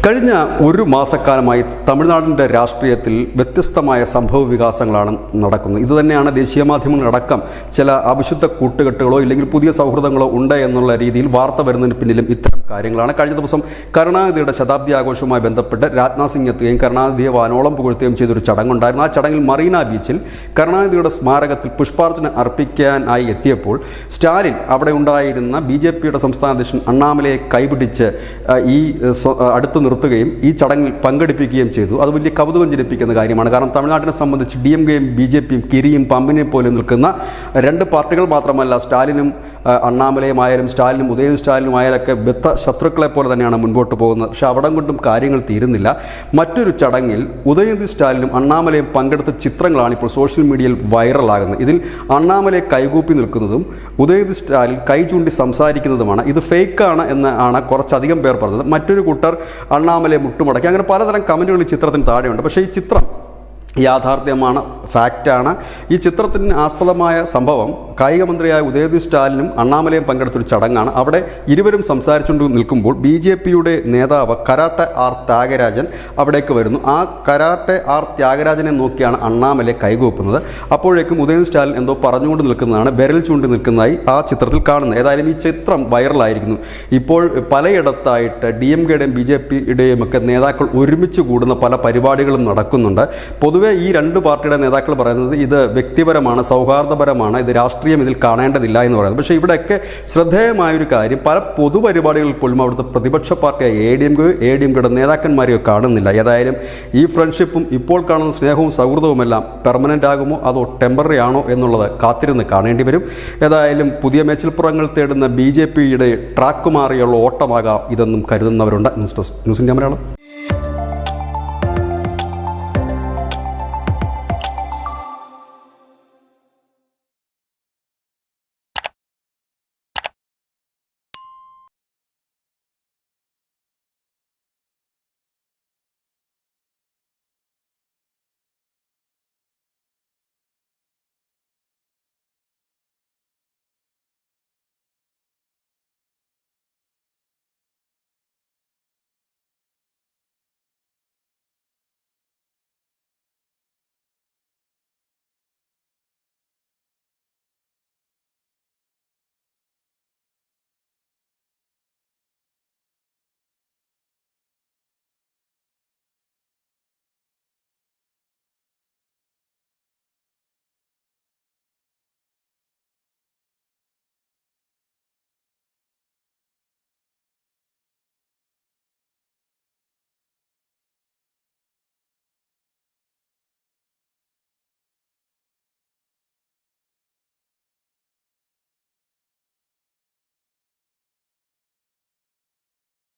കഴിഞ്ഞ ഒരു മാസക്കാലമായി തമിഴ്നാടിൻ്റെ രാഷ്ട്രീയത്തിൽ വ്യത്യസ്തമായ സംഭവ വികാസങ്ങളാണ് നടക്കുന്നത്. ഇതുതന്നെയാണ് ദേശീയ മാധ്യമങ്ങളടക്കം ചില അവിശുദ്ധ കൂട്ടുകെട്ടുകളോ ഇല്ലെങ്കിൽ പുതിയ സൗഹൃദങ്ങളോ ഉണ്ട് എന്നുള്ള രീതിയിൽ വാർത്ത വരുന്നതിന് പിന്നിലും ഇത്തരം കാര്യങ്ങളാണ്. കഴിഞ്ഞ ദിവസം കരുണാനിധിയുടെ ശതാബ്ദി ആഘോഷവുമായി ബന്ധപ്പെട്ട് രാജ്നാഥ് സിംഗ് എത്തുകയും കരുണാനിധിയെ വാനോളം പുകഴ്ത്തുകയും ചെയ്തൊരു ചടങ്ങുണ്ടായിരുന്നു. ആ ചടങ്ങിൽ മറീന ബീച്ചിൽ കരുണാനിധിയുടെ സ്മാരകത്തിൽ പുഷ്പാർച്ചന അർപ്പിക്കാനായി എത്തിയപ്പോൾ സ്റ്റാലിൻ അവിടെ ഉണ്ടായിരുന്ന BJP-യുടെ സംസ്ഥാന അധ്യക്ഷൻ അണ്ണാമലയെ കൈപിടിച്ച് ഈ അടുത്ത് നിർത്തുകയും ഈ ചടങ്ങിൽ പങ്കെടുപ്പിക്കുകയും ചെയ്തു. അത് വലിയ കൗതുകം ജനിപ്പിക്കുന്ന കാര്യമാണ്. കാരണം തമിഴ്നാട്ടിനെ സംബന്ധിച്ച് DMK-യും BJP-യും കിരിയും പമ്പിനെ പോലെ നിൽക്കുന്ന രണ്ട് പാർട്ടികൾ മാത്രമല്ല, സ്റ്റാലിനും അണ്ണാമലയുമായാലും സ്റ്റാലിനും ഉദയനിധി സ്റ്റാലിനും ആയാലൊക്കെ ബദ്ധ ശത്രുക്കളെ പോലെ തന്നെയാണ് മുൻപോട്ട് പോകുന്നത്. പക്ഷേ അവിടം കൊണ്ടും കാര്യങ്ങൾ തീരുന്നില്ല. മറ്റൊരു ചടങ്ങിൽ ഉദയനിധി സ്റ്റാലിനും അണ്ണാമലയും പങ്കെടുത്ത ചിത്രങ്ങളാണ് ഇപ്പോൾ സോഷ്യൽ മീഡിയയിൽ വൈറലാകുന്നത്. ഇതിൽ അണ്ണാമലയെ കൈകൂപ്പി നിൽക്കുന്നതും ഉദയനിധി സ്റ്റാലിൻ കൈ ചൂണ്ടി സംസാരിക്കുന്നതുമാണ്. ഇത് ഫേക്കാണ് എന്നാണ് കുറച്ചധികം പേർ പറഞ്ഞത്. മറ്റൊരു കൂട്ടർ അണ്ണാമലയെ മുട്ടുമടക്കി. അങ്ങനെ പലതരം കമൻറ്റുകൾ ഈ ചിത്രത്തിന് താഴെയുണ്ട്. പക്ഷേ ഈ ചിത്രം യാഥാർത്ഥ്യമാണ്, ഫാക്റ്റാണ്. ഈ ചിത്രത്തിന് ആസ്പദമായ സംഭവം കായിക മന്ത്രിയായ ഉദയനിധി സ്റ്റാലിനും അണ്ണാമലയും പങ്കെടുത്തൊരു ചടങ്ങാണ്. അവിടെ ഇരുവരും സംസാരിച്ചുകൊണ്ട് നിൽക്കുമ്പോൾ BJP-യുടെ നേതാവ് കരാട്ടെ ആർ ത്യാഗരാജൻ അവിടേക്ക് വരുന്നു. ആ കരാട്ടെ ആർ ത്യാഗരാജനെ നോക്കിയാണ് അണ്ണാമലെ കൈകൂപ്പുന്നത്. അപ്പോഴേക്കും ഉദയനിധി സ്റ്റാലിൻ എന്തോ പറഞ്ഞുകൊണ്ട് നിൽക്കുന്നതാണ്, വിരൽ ചൂണ്ടി നിൽക്കുന്നതായി ആ ചിത്രത്തിൽ കാണുന്നത്. ഏതായാലും ഈ ചിത്രം വൈറലായിരിക്കുന്നു. ഇപ്പോൾ പലയിടത്തായിട്ട് DMK-യുടെയും BJP-യുടെയും ഒക്കെ നേതാക്കൾ ഒരുമിച്ച് കൂടുന്ന പല പരിപാടികളും നടക്കുന്നുണ്ട്. പൊതുവെ ഈ രണ്ട് പാർട്ടിയുടെ നേതാക്കൾ പറയുന്നത് ഇത് വ്യക്തിപരമാണ്, സൗഹാർദ്ദപരമാണ്, ഇത് രാഷ്ട്രീയം ഇതിൽ കാണേണ്ടതില്ല എന്ന് പറയുന്നത്. പക്ഷേ ഇവിടെയൊക്കെ ശ്രദ്ധേയമായൊരു കാര്യം, പല പൊതുപരിപാടികളിൽ പോലും അവിടുത്തെ പ്രതിപക്ഷ പാർട്ടിയായ ADMK-യുടെ നേതാക്കന്മാരെയോ കാണുന്നില്ല. ഏതായാലും ഈ ഫ്രണ്ട്ഷിപ്പും ഇപ്പോൾ കാണുന്ന സ്നേഹവും സൗഹൃദവുമെല്ലാം പെർമനൻ്റ് ആകുമോ അതോ ടെമ്പററി ആണോ എന്നുള്ളത് കാത്തിരുന്ന് കാണേണ്ടി വരും. ഏതായാലും പുതിയ മേച്ചിൽപ്പുറങ്ങൾ തേടുന്ന BJP-യുടെ ട്രാക്ക് മാറിയുള്ള ഓട്ടമാകാം ഇതെന്നും കരുതുന്നവരുണ്ട്. News India Malayalam.